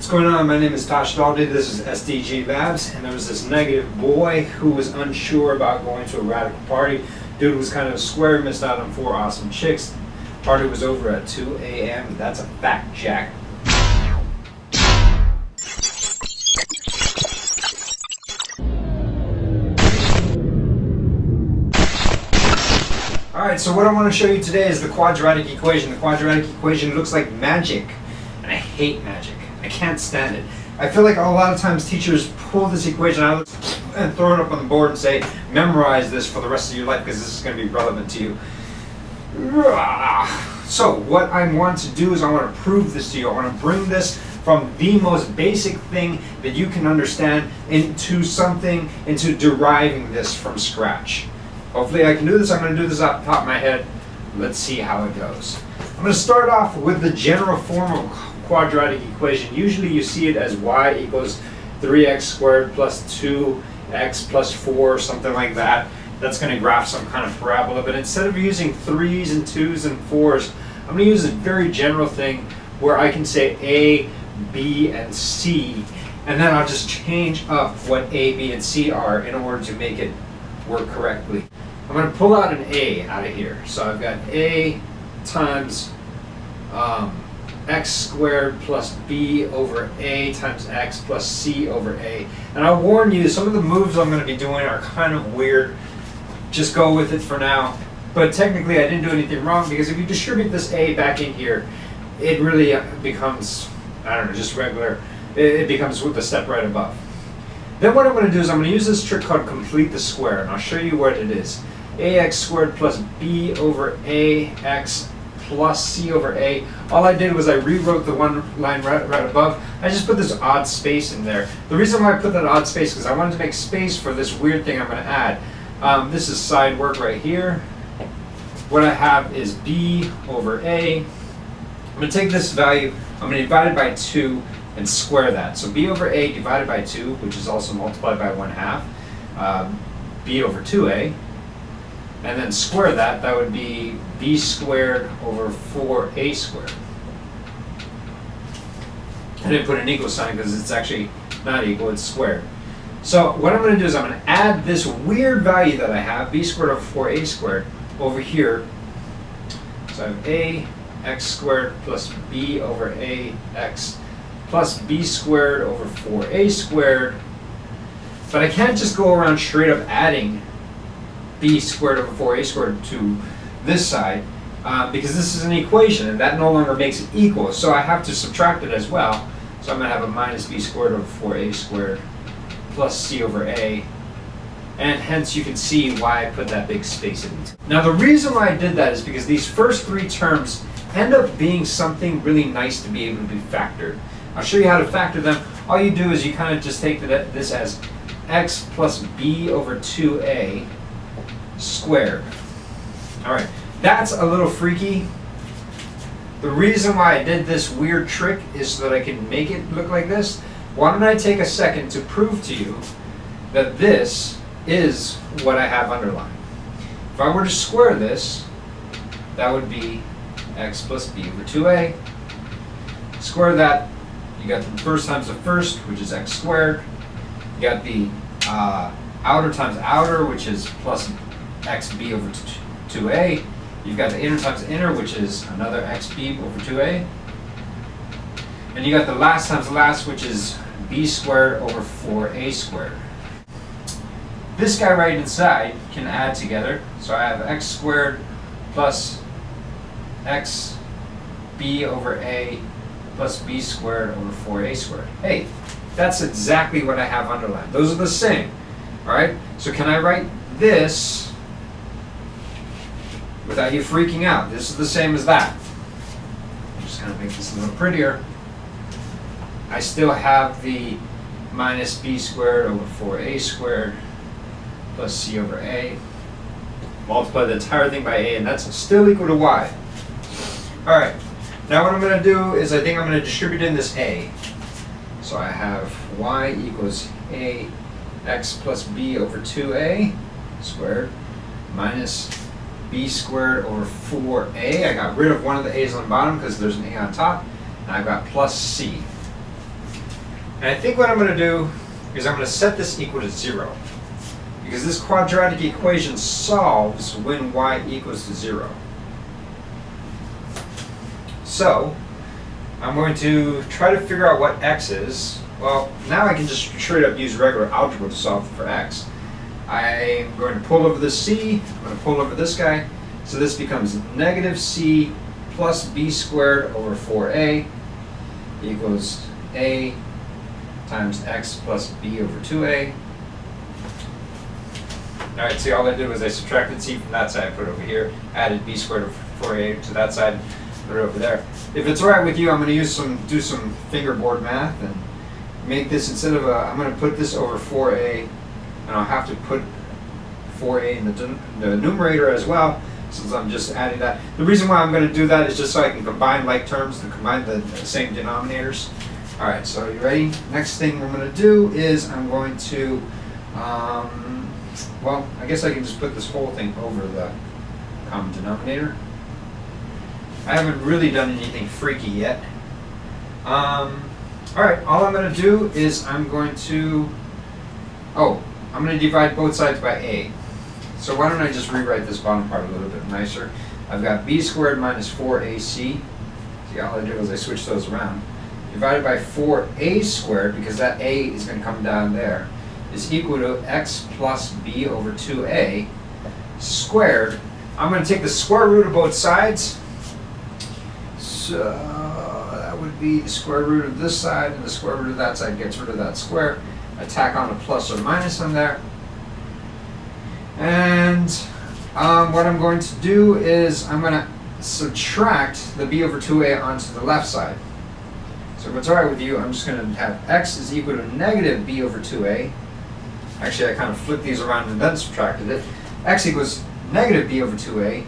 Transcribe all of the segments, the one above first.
What's going on? My name is Tosh Daldy. This is SDG Labs, and there was this negative boy who was unsure about going to a radical party. Dude was kind of a square, missed out on 4 awesome chicks. Party was over at 2 a.m. That's a fact, Jack. Alright, so what I want to show you today is the quadratic equation. The quadratic equation looks like magic, and I hate magic. I can't stand it. I feel like a lot of times teachers pull this equation out and throw it up on the board and say, memorize this for the rest of your life because this is going to be relevant to you. So what I want to do is I want to prove this to you. I want to bring this from the most basic thing that you can understand into deriving this from scratch. Hopefully I can do this. I'm going to do this off the top of my head. Let's see how it goes. I'm going to start off with the general form of quadratic equation. Usually you see it as y equals 3x squared plus 2x plus 4, something like that. That's going to graph some kind of parabola, but instead of using 3's and 2's and 4's, I'm going to use a very general thing where I can say a, b, and c, and then I'll just change up what a, b, and c are in order to make it work correctly. I'm going to pull out an a out of here. So I've got a times x squared plus b over a times x plus c over a. And I'll warn you, some of the moves I'm going to be doing are kind of weird. Just go with it for now. But technically I didn't do anything wrong, because if you distribute this a back in here, it really becomes, I don't know, just regular. It becomes with the step right above. Then what I'm going to do is I'm going to use this trick called complete the square, and I'll show you what it is. Ax squared plus b over ax plus c over a. All I did was I rewrote the one line right above. I just put this odd space in there. The reason why I put that odd space is because I wanted to make space for this weird thing I'm going to add. This is side work right here. What I have is b over a. I'm going to take this value, I'm going to divide it by 2 and square that. So b over a divided by 2, which is also multiplied by 1/2, b over 2a, and then square that. That would be b squared over 4a squared. I didn't put an equal sign because it's actually not equal, it's squared. So what I'm going to do is I'm going to add this weird value that I have, b squared over 4a squared, over here. So I have a x squared plus b over a x plus b squared over 4a squared. But I can't just go around straight up adding b squared over 4a squared to this side, because this is an equation and that no longer makes it equal. So I have to subtract it as well. So I'm going to have a minus b squared over 4a squared plus c over a. And hence you can see why I put that big space in between. Now the reason why I did that is because these first 3 terms end up being something really nice to be able to be factored. I'll show you how to factor them. All you do is you kind of just take this as x plus b over 2a squared. Alright, that's a little freaky. The reason why I did this weird trick is so that I can make it look like this. Why don't I take a second to prove to you that this is what I have underlined. If I were to square this, that would be x plus b over 2a. Square that, you got the first times the first, which is x squared. You got the outer times outer, which is plus xb over 2a. You've got the inner times the inner, which is another xb over 2a. And you got the last times the last, which is b squared over 4a squared. This guy right inside can add together. So I have x squared plus xb over a plus b squared over 4a squared. Hey, that's exactly what I have underlined. Those are the same. Alright, so can I write this without you freaking out? This is the same as that. I'm just going to make this a little prettier. I still have the minus b squared over 4a squared plus c over a. Multiply the entire thing by a, and that's still equal to y. Alright, now what I'm going to do is I think I'm going to distribute in this a. So I have y equals a x plus b over 2a squared minus b squared over 4a. I got rid of one of the a's on the bottom because there's an a on top. And I've got plus c. And I think what I'm going to do is I'm going to set this equal to 0. Because this quadratic equation solves when y equals to 0. So, I'm going to try to figure out what x is. Well, now I can just straight up use regular algebra to solve for x. I'm going to pull over this c, I'm going to pull over this guy. So this becomes negative c plus b squared over 4a equals a times x plus b over 2a. Alright, see, all I did was I subtracted c from that side, put it over here, added b squared over 4a to that side, put it over there. If it's alright with you, I'm going to do some fingerboard math and make this, instead of I'm going to put this over 4a, and I'll have to put 4a in the numerator as well, since I'm just adding that. The reason why I'm going to do that is just so I can combine like terms and combine the same denominators. Alright, so you ready? Next thing I'm going to do is I'm going to, well, I guess I can just put this whole thing over the common denominator. I haven't really done anything freaky yet. Alright, all I'm going to do is I'm going to divide both sides by a. So why don't I just rewrite this bottom part a little bit nicer. I've got b squared minus 4ac. See, all I did was I switched those around. Divided by 4a squared, because that a is going to come down there, is equal to x plus b over 2a squared. I'm going to take the square root of both sides. So that would be the square root of this side, and the square root of that side gets rid of that square. I tack on a plus or minus on there. And what I'm going to do is I'm going to subtract the b over 2a onto the left side. So if it's alright with you, I'm just going to have x is equal to negative b over 2a. Actually, I kind of flipped these around and then subtracted it. X equals negative b over 2a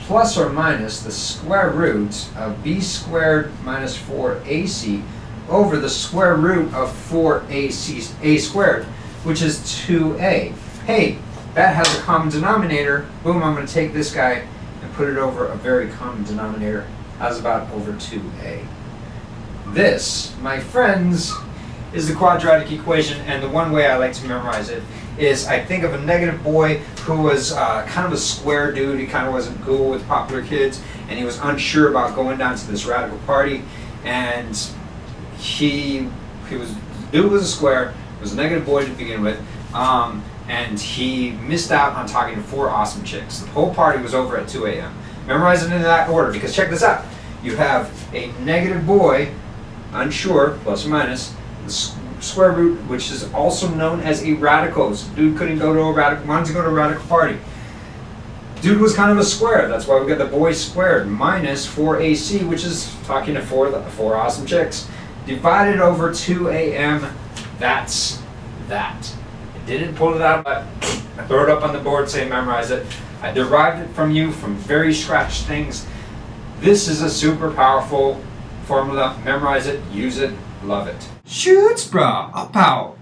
plus or minus the square root of b squared minus 4ac over the square root of 4ac squared, which is 2a. Hey, that has a common denominator. Boom, I'm going to take this guy and put it over a very common denominator. How's about over 2a? This, my friends, is the quadratic equation, and the one way I like to memorize it is I think of a negative boy who was kind of a square dude. He kind of wasn't cool with popular kids, and he was unsure about going down to this radical party, and dude was a square, was a negative boy to begin with, and he missed out on talking to 4 awesome chicks. The whole party was over at 2 a.m. Memorize it in that order, because check this out. You have a negative boy, unsure, plus or minus, the square root, which is also known as a radical. So dude couldn't go to a radical, wanted to go to a radical party. Dude was kind of a square, that's why we got the boy squared, minus 4ac, which is talking to 4 awesome chicks. Divided over 2 a.m., that's that. I didn't pull it out, but I throw it up on the board, say memorize it. I derived it from you from very scratched things. This is a super powerful formula. Memorize it, use it, love it. Shoots, bro. Up out.